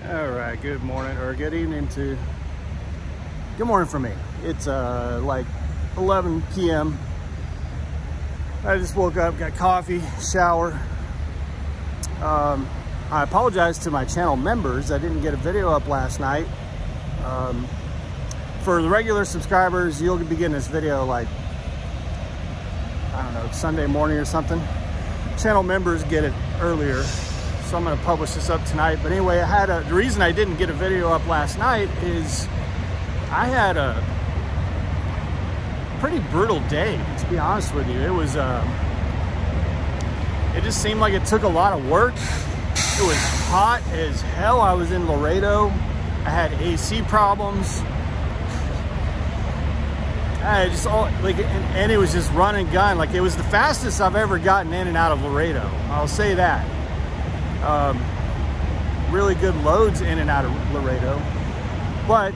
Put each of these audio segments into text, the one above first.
All right, good morning or good evening to, good morning for me. It's like 11 p.m. I just woke up, got coffee, shower. I apologize to my channel members. I didn't get a video up last night. For the regular subscribers, you'll be getting this video like, I don't know, Sunday morning or something. Channel members get it earlier. So I'm gonna publish this up tonight. But anyway, the reason I didn't get a video up last night is I had a pretty brutal day, to be honest with you. It was, it just seemed like it took a lot of work. It was hot as hell. I was in Laredo. I had AC problems. I just and it was just run and gun. Like, it was the fastest I've ever gotten in and out of Laredo. I'll say that. Really good loads in and out of Laredo, but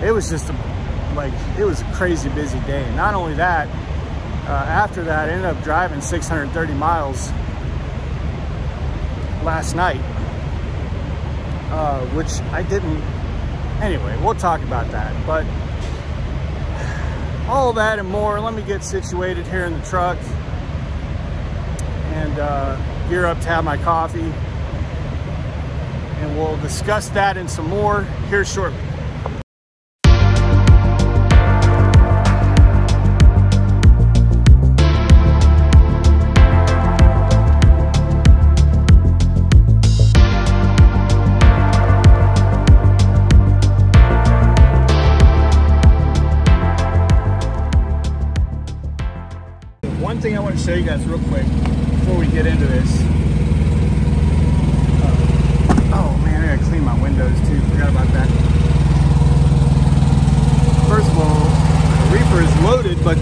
it was just it was a crazy busy day. Not only that, after that, I ended up driving 630 miles last night, which I didn't. Anyway, we'll talk about that, but all that and more. Let me get situated here in the truck and gear up to have my coffee, and we'll discuss that and some more here shortly. One thing I want to show you guys real quick before we get into this. Oh man, I gotta clean my windows too. Forgot about that. First of all, the reefer is loaded, but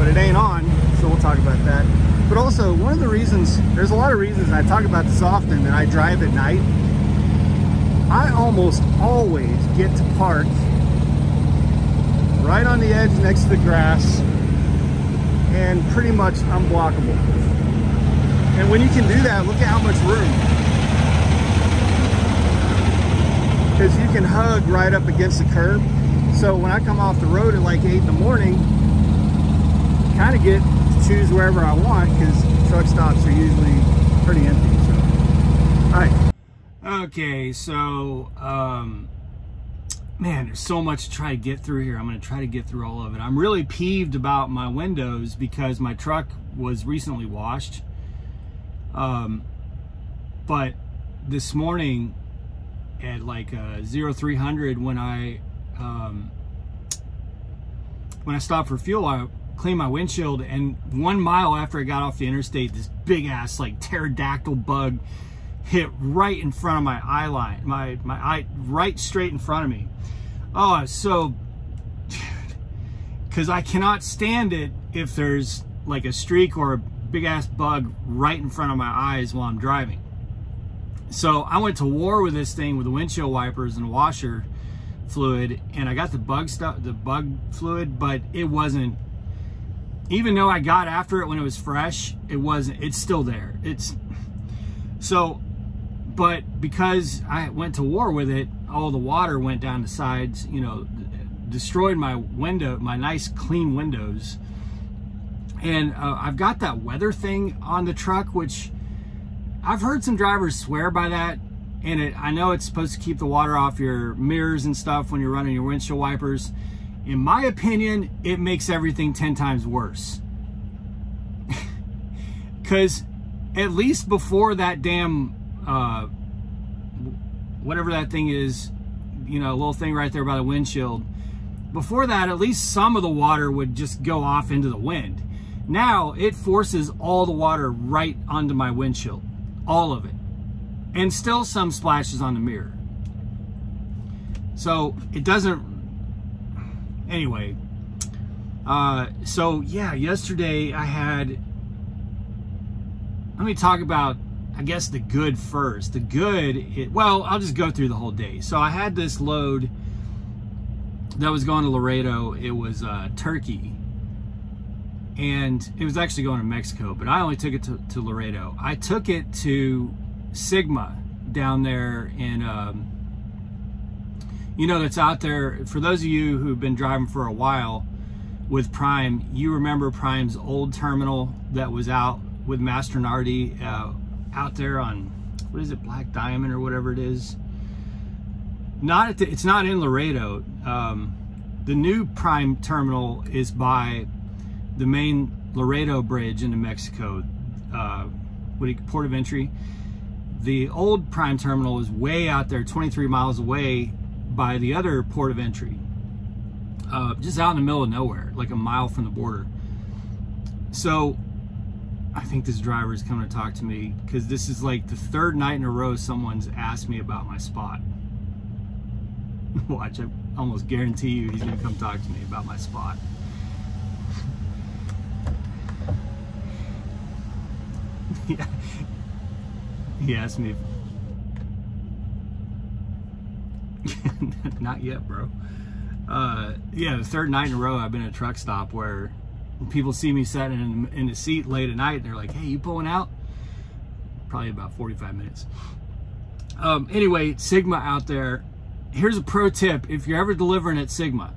it ain't on. So we'll talk about that. But also, one of the reasons, there's a lot of reasons, and I talk about this often, that I drive at night. I almost always get to park right on the edge next to the grass and pretty much unblockable. And when you can do that, look at how much room. Because you can hug right up against the curb. So when I come off the road at like 8 in the morning, kind of get to choose wherever I want, because truck stops are usually pretty empty. So, all right. Okay, so man, there's so much to try to get through here. I'm going to try to get through all of it. I'm really peeved about my windows because my truck was recently washed. But this morning at like 0300, when I stopped for fuel, I cleaned my windshield, and 1 mile after I got off the interstate, this big ass like pterodactyl bug hit right in front of my eye line, my eye, right straight in front of me. Oh, so, because I cannot stand it if there's like a streak or a big ass bug right in front of my eyes while I'm driving. So I went to war with this thing with the windshield wipers and washer fluid, and I got the bug fluid, but it wasn't, even though I got after it when it was fresh, it's still there. But because I went to war with it, all the water went down the sides, you know, destroyed my nice clean windows. And I've got that weather thing on the truck, which I've heard some drivers swear by that. And I know it's supposed to keep the water off your mirrors and stuff when you're running your windshield wipers. In my opinion, it makes everything 10 times worse. Because at least before that damn whatever that thing is, you know, a little thing right there by the windshield, before that, at least some of the water would just go off into the wind. Now it forces all the water right onto my windshield, all of it, and still some splashes on the mirror. So it doesn't, anyway. So yeah, yesterday I had, let me talk about, I guess, the good first. The good, well, I'll just go through the whole day. So I had this load that was going to Laredo. It was turkey, and it was actually going to Mexico, but I only took it to Laredo. I took it to Sigma down there in, you know, that's out there. For those of you who've been driving for a while with Prime, you remember Prime's old terminal that was out with Mastronardi out there on, what is it, Black Diamond or whatever it is. Not at the, it's not in Laredo. The new Prime terminal is by the main Laredo bridge into Mexico, port of entry. The old Prime terminal is way out there, 23 miles away by the other port of entry, just out in the middle of nowhere, like a mile from the border. So I think this driver is coming to talk to me, because this is like the third night in a row someone's asked me about my spot. Watch, I almost guarantee you he's gonna come talk to me about my spot. Yeah. He asked me if... Not yet, bro. Yeah, the third night in a row I've been at a truck stop where people see me sitting in a seat late at night and they're like, hey, you pulling out? Probably about 45 minutes. Anyway, Sigma out there. Here's a pro tip. If you're ever delivering at Sigma,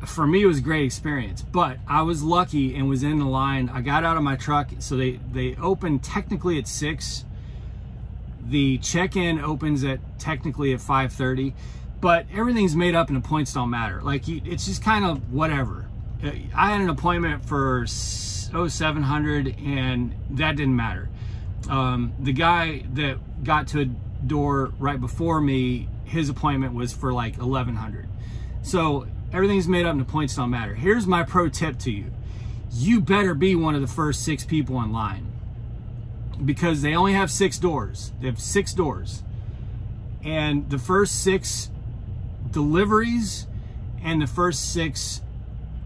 for me, it was a great experience, but I was lucky and was in the line. I got out of my truck, so they open technically at 6. The check-in opens at technically at 5:30, but everything's made up and the points don't matter. Like, it's just kind of whatever. I had an appointment for 0700 and that didn't matter. The guy that got to a door right before me, his appointment was for like 1100. So everything's made up and the points don't matter. Here's my pro tip to you. You better be one of the first 6 people in line, because they only have 6 doors. They have 6 doors. And the first 6 deliveries and the first 6,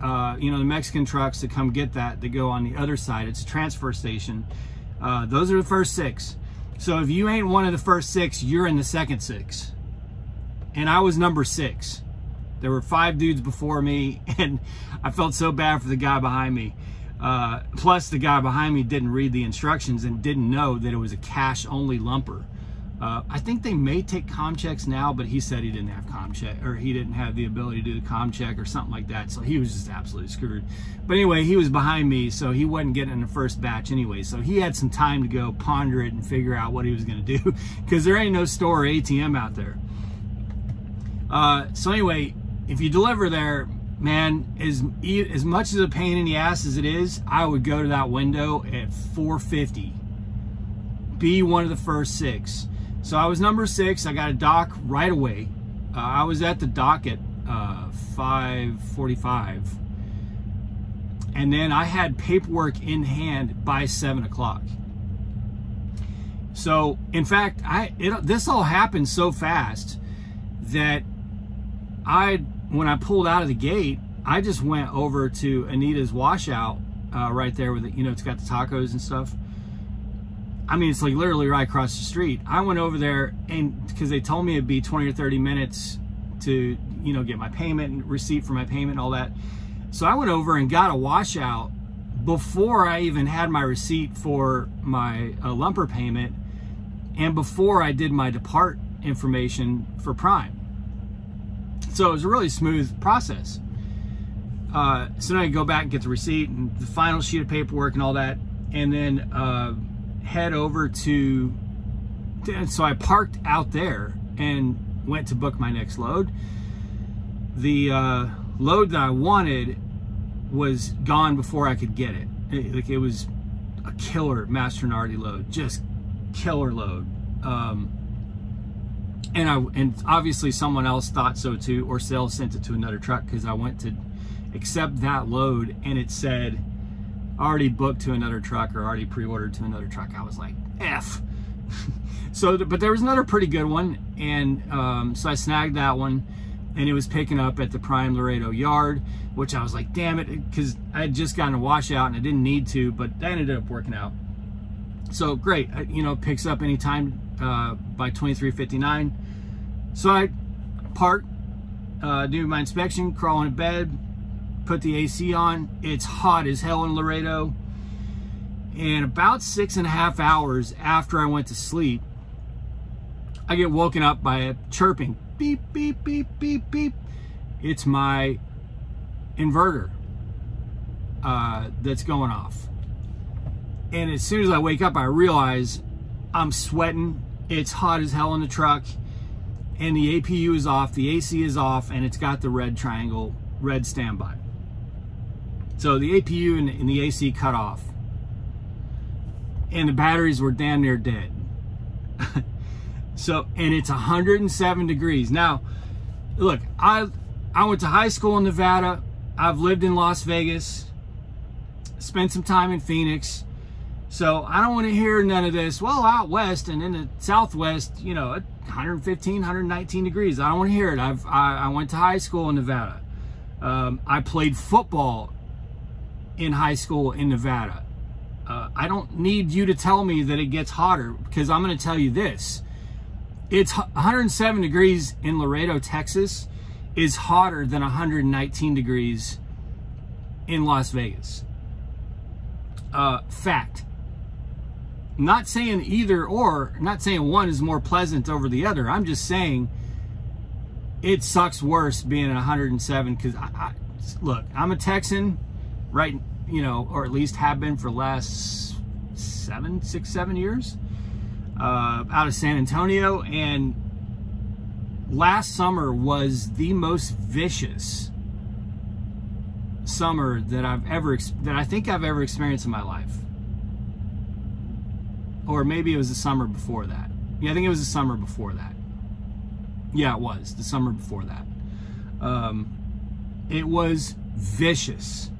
you know, the Mexican trucks that come get that go on the other side. It's a transfer station. Those are the first 6. So if you ain't one of the first 6, you're in the second 6. And I was number 6. There were 5 dudes before me, and I felt so bad for the guy behind me. Plus, the guy behind me didn't read the instructions and didn't know that it was a cash-only lumper. I think they may take comm checks now, but he said he didn't have comm check, or he didn't have the ability to do the comm check or something like that. So he was just absolutely screwed. But anyway, he was behind me, so he wasn't getting in the first batch anyway. So he had some time to go ponder it and figure out what he was going to do, because there ain't no store or ATM out there. So anyway, if you deliver there, man, as much as a pain in the ass as it is, I would go to that window at 4:50. Be one of the first 6. So I was number 6. I got a dock right away. I was at the dock at 5:45. And then I had paperwork in hand by 7 o'clock. So, in fact, this all happened so fast that when I pulled out of the gate, I just went over to Anita's washout right there with it. You know, it's got the tacos and stuff. I mean, it's like literally right across the street. I went over there, and because they told me it'd be 20 or 30 minutes to, you know, get my payment and receipt for my payment and all that. So I went over and got a washout before I even had my receipt for my lumper payment, and before I did my depart information for Prime. So it was a really smooth process. So then I go back and get the receipt and the final sheet of paperwork and all that, and then head over to, so I parked out there and went to book my next load. The load that I wanted was gone before I could get it. It was a killer Mastronardi load, just killer load. And obviously someone else thought so too, or sales sent it to another truck, because I went to accept that load and it said already booked to another truck or already pre-ordered to another truck. I was like, F. So, but there was another pretty good one, and so I snagged that one, and it was picking up at the Prime Laredo yard, which I was like, damn it, because I had just gotten a washout and I didn't need to, but that ended up working out. So great, you know, picks up anytime by 23:59. So I park, do my inspection, crawl into bed, put the AC on. It's hot as hell in Laredo. And about 6.5 hours after I went to sleep, I get woken up by a chirping, beep, beep, beep, beep, beep. It's my inverter that's going off. And as soon as I wake up, I realize I'm sweating. It's hot as hell in the truck. And the APU is off, the AC is off, and it's got the red triangle, red standby. So the APU and the AC cut off. And the batteries were damn near dead. So, and it's 107 degrees. Now, look, I went to high school in Nevada. I've lived in Las Vegas, spent some time in Phoenix. So I don't want to hear none of this, well, out west and in the Southwest, you know, 115, 119 degrees. I don't want to hear it. I went to high school in Nevada. I played football in high school in Nevada. I don't need you to tell me that it gets hotter, because I'm going to tell you this. It's 107 degrees in Laredo, Texas is hotter than 119 degrees in Las Vegas. Fact. Not saying either or, not saying one is more pleasant over the other. I'm just saying it sucks worse being at 107, because look, I'm a Texan, right? You know, or at least have been for the last 7 years, out of San Antonio. And last summer was the most vicious summer that I think I've ever experienced in my life. Or maybe it was the summer before that. Yeah, I think it was the summer before that. Yeah, it was the summer before that. It was vicious.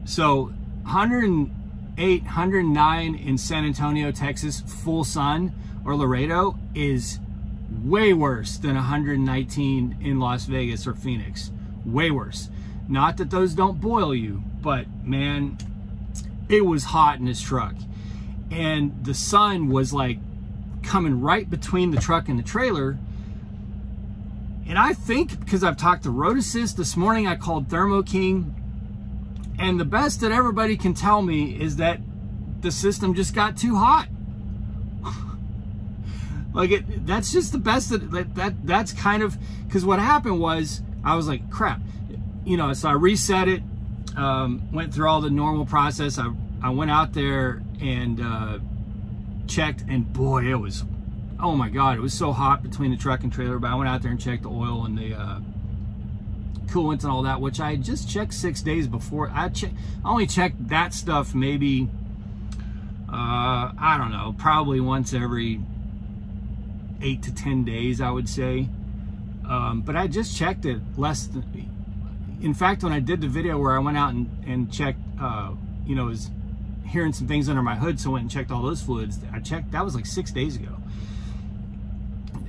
So 108, 109 in San Antonio, Texas, full sun, or Laredo, is way worse than 119 in Las Vegas or Phoenix. Way worse. Not that those don't boil you, but man, it was hot in this truck. And the sun was like coming right between the truck and the trailer. And I think because I've talked to Road Assist this morning, I called Thermo King. And the best that everybody can tell me is that the system just got too hot. Like that's just the best that's kind of, because what happened was I was like, crap, you know, so I reset it, went through all the normal process. I went out there and checked, and boy, it was, oh my God, it was so hot between the truck and trailer. But I went out there and checked the oil and the coolant and all that, which I just checked 6 days before. I only checked that stuff maybe, I don't know, probably once every 8 to 10 days, I would say. But I just checked it less than, in fact, when I did the video where I went out and checked, you know, was hearing some things under my hood, so I went and checked all those fluids. I checked, that was like 6 days ago.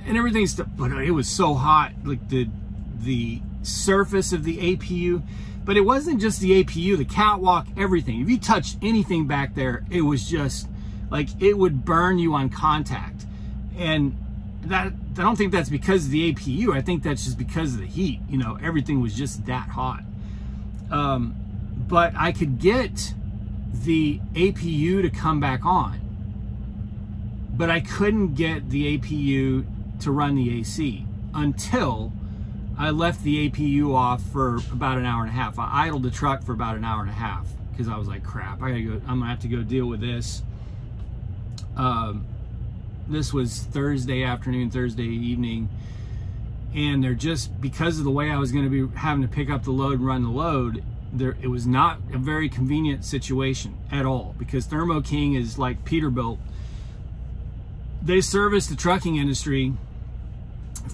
And everything's, but it was so hot, like the surface of the APU, but it wasn't just the APU, the catwalk, everything. If you touched anything back there, it was just like it would burn you on contact. And that, I don't think that's because of the APU. I think that's just because of the heat. You know, everything was just that hot. But I could get the APU to come back on, but I couldn't get the APU to run the AC until I left the APU off for about an hour and a half. I idled the truck for about an hour and a half because I was like, crap, I'm gonna have to go deal with this. This was Thursday afternoon, Thursday evening, and they're just, because of the way I was going to be having to pick up the load and run the load, it was not a very convenient situation at all, because Thermo King is like Peterbilt. They service the trucking industry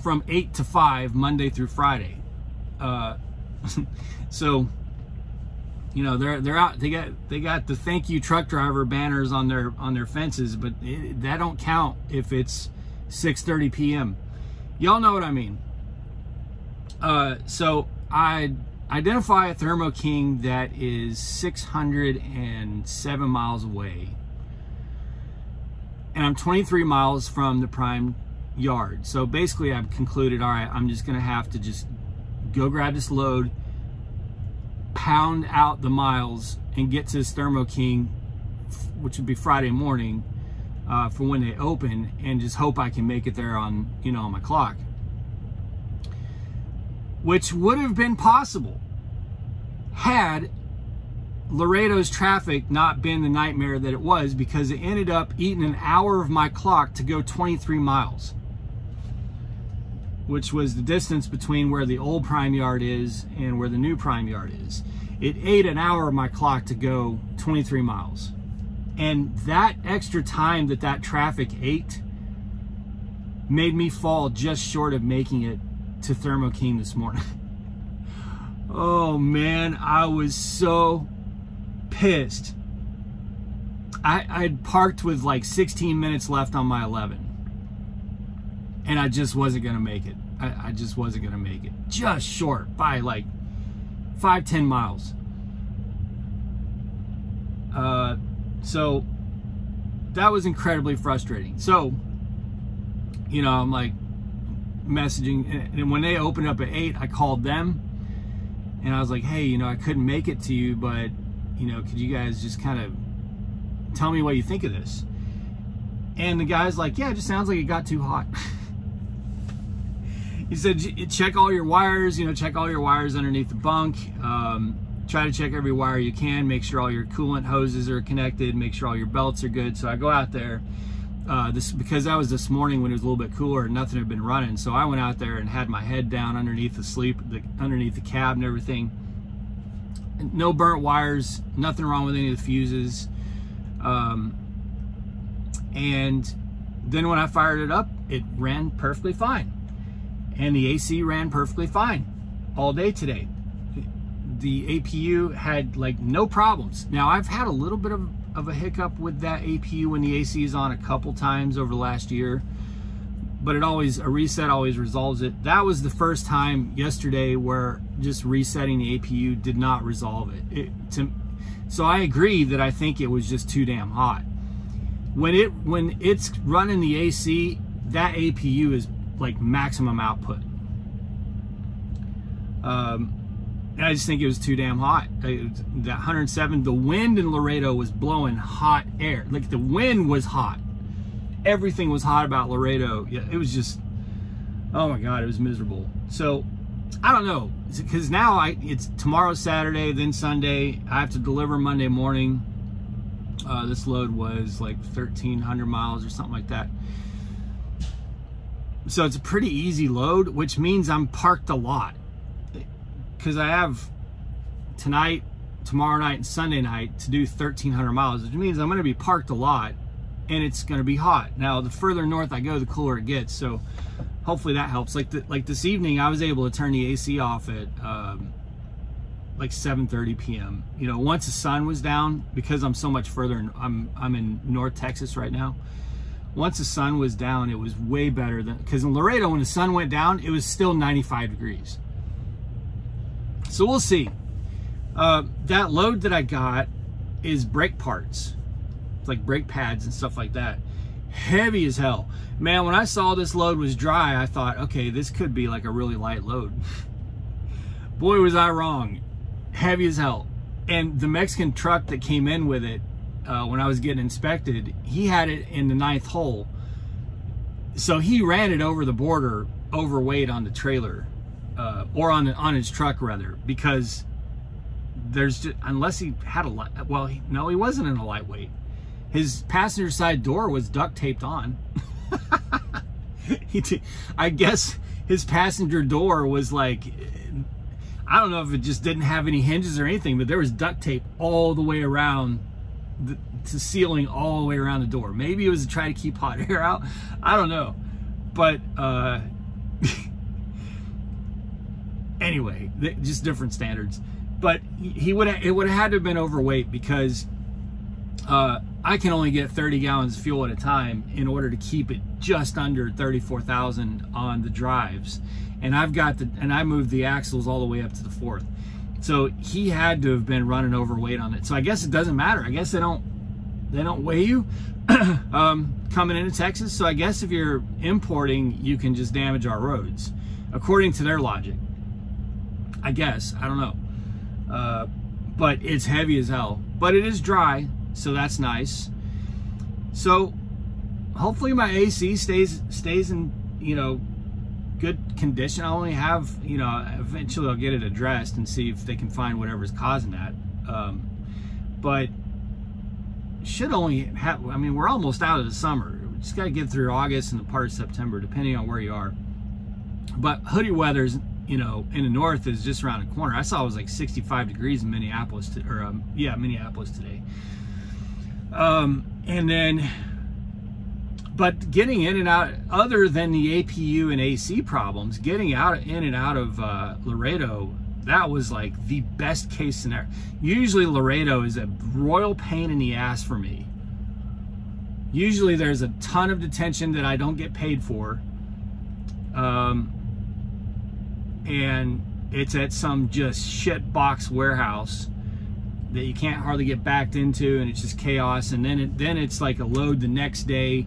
from 8 to 5 Monday through Friday. So, you know, they're out. They got the thank you truck driver banners on their fences, but that don't count if it's 6:30 p.m. Y'all know what I mean. So I identify a Thermo King that is 607 miles away, and I'm 23 miles from the prime yard. So basically I've concluded, all right, I'm just gonna have to just go grab this load, pound out the miles, and get to this Thermo King, which would be Friday morning, for when they open, and just hope I can make it there on, you know, on my clock. Which would have been possible had Laredo's traffic not been the nightmare that it was, because it ended up eating an hour of my clock to go 23 miles, which was the distance between where the old prime yard is and where the new prime yard is. It ate an hour of my clock to go 23 miles. And that extra time that that traffic ate made me fall just short of making it to Thermo King this morning. Oh man, I was so pissed. I'd parked with like 16 minutes left on my 11, and I just wasn't gonna make it. I just wasn't gonna make it. Just short by like 5-10 miles. So that was incredibly frustrating. So, you know, I'm like messaging, and when they opened up at 8, I called them and I was like, hey, you know, I couldn't make it to you, but, you know, could you guys just kind of tell me what you think of this? And the guy's like, yeah, it just sounds like it got too hot. He said, check all your wires, you know, check all your wires underneath the bunk. Try to check every wire you can, make sure all your coolant hoses are connected, make sure all your belts are good. So I go out there, because that was this morning when it was a little bit cooler and nothing had been running. So I went out there and had my head down underneath underneath the cab and everything. No burnt wires, nothing wrong with any of the fuses. And then when I fired it up, it ran perfectly fine. And the AC ran perfectly fine all day today. The APU had like no problems. Now I've had a little bit of a hiccup with that APU when the AC is on a couple times over the last year, but a reset always resolves it. That was the first time yesterday where just resetting the APU did not resolve it. So I agree that I think it was just too damn hot. When it's running the AC, that APU is like maximum output. And I just think it was too damn hot. That 107, the wind in Laredo was blowing hot air. Like the wind was hot. Everything was hot about Laredo. Yeah, it was just, oh my God, it was miserable. So I don't know, because now it's tomorrow's Saturday, then Sunday. I have to deliver Monday morning. This load was like 1,300 miles or something like that. So it's a pretty easy load, which means I'm parked a lot. Because I have tonight, tomorrow night, and Sunday night to do 1,300 miles, which means I'm going to be parked a lot, and it's going to be hot. Now, the further north I go, the cooler it gets. So hopefully that helps. Like this evening, I was able to turn the AC off at like 7:30 p.m. You know, once the sun was down, because I'm so much further. I'm in North Texas right now. Once the sun was down, it was way better than, because in Laredo, when the sun went down, it was still 95 degrees. So we'll see. That load that I got is brake parts. It's like brake pads and stuff like that. Heavy as hell. Man, when I saw this load was dry, I thought, okay, this could be like a really light load. Boy, was I wrong. Heavy as hell. And the Mexican truck that came in with it, when I was getting inspected, he had it in the 9th hole. So he ran it over the border, overweight on the trailer. Or on his truck rather, because there's just, unless he had a light, well, no, he wasn't in a lightweight. His passenger side door was duct taped on. I guess his passenger door was like, I don't know if it just didn't have any hinges or anything, but there was duct tape all the way around to ceiling, all the way around the door. Maybe it was to try to keep hot air out. I don't know, but anyway, just different standards. But it would have had to have been overweight, because I can only get 30 gallons of fuel at a time in order to keep it just under 34,000 on the drives. And I moved the axles all the way up to the 4th. So he had to have been running overweight on it. So I guess it doesn't matter. I guess they don't weigh you coming into Texas. So I guess if you're importing, you can just damage our roads, according to their logic. I guess, I don't know. but it's heavy as hell. But it is dry, so that's nice. So hopefully my AC stays in, you know, good condition. I'll only have, you know, eventually I'll get it addressed and see if they can find whatever's causing that. But should only have, I mean, we're almost out of the summer. We just got to get through August and the part of September, depending on where you are. But hoodie weather's, you know, in the north is just around the corner. I saw it was like 65 degrees in Minneapolis, Minneapolis today. And then, but getting in and out, other than the APU and AC problems, getting in and out of Laredo, that was like the best case scenario. Usually Laredo is a royal pain in the ass for me. Usually there's a ton of detention that I don't get paid for. And it's at some just shit box warehouse that you can't hardly get backed into, and it's just chaos. And then it's like a load the next day,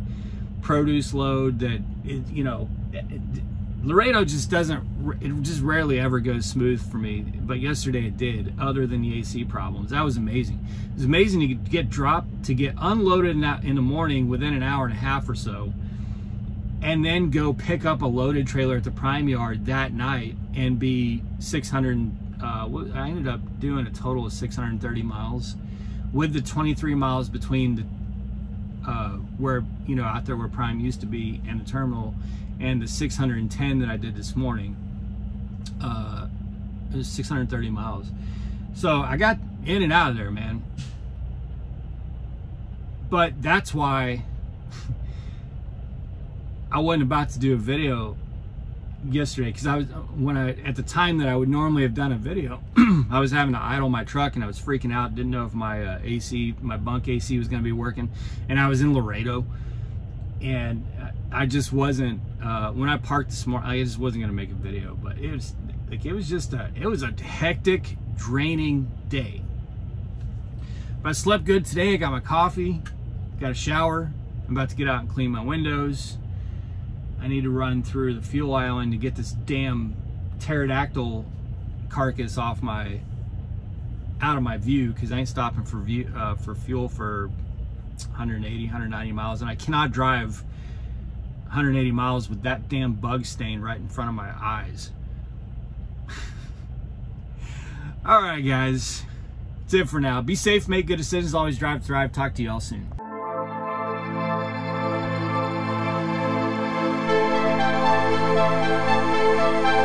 produce load that, you know, Laredo just doesn't, it just rarely ever goes smooth for me. But yesterday it did, other than the AC problems. That was amazing. It was amazing to get dropped, to get unloaded in the morning within an hour and a half or so, and then go pick up a loaded trailer at the prime yard that night and be 600, I ended up doing a total of 630 miles with the 23 miles between the, where, you know, out there where prime used to be and the terminal, and the 610 that I did this morning. It was 630 miles. So I got in and out of there, man. But that's why I wasn't about to do a video yesterday, because at the time that I would normally have done a video, I was having to idle my truck and I was freaking out, didn't know if my my Bunk AC was going to be working, and I was in Laredo, and I just wasn't, when I parked this morning, I just wasn't going to make a video. But it was like, it was a hectic, draining day. But I slept good today. I got my coffee, got a shower. I'm about to get out and clean my windows. I need to run through the fuel island to get this damn pterodactyl carcass out of my view, because I ain't stopping for fuel for 180, 190 miles, and I cannot drive 180 miles with that damn bug stain right in front of my eyes. All right, guys, that's it for now. Be safe, make good decisions, always drive, thrive. Talk to y'all soon. We'll be right back.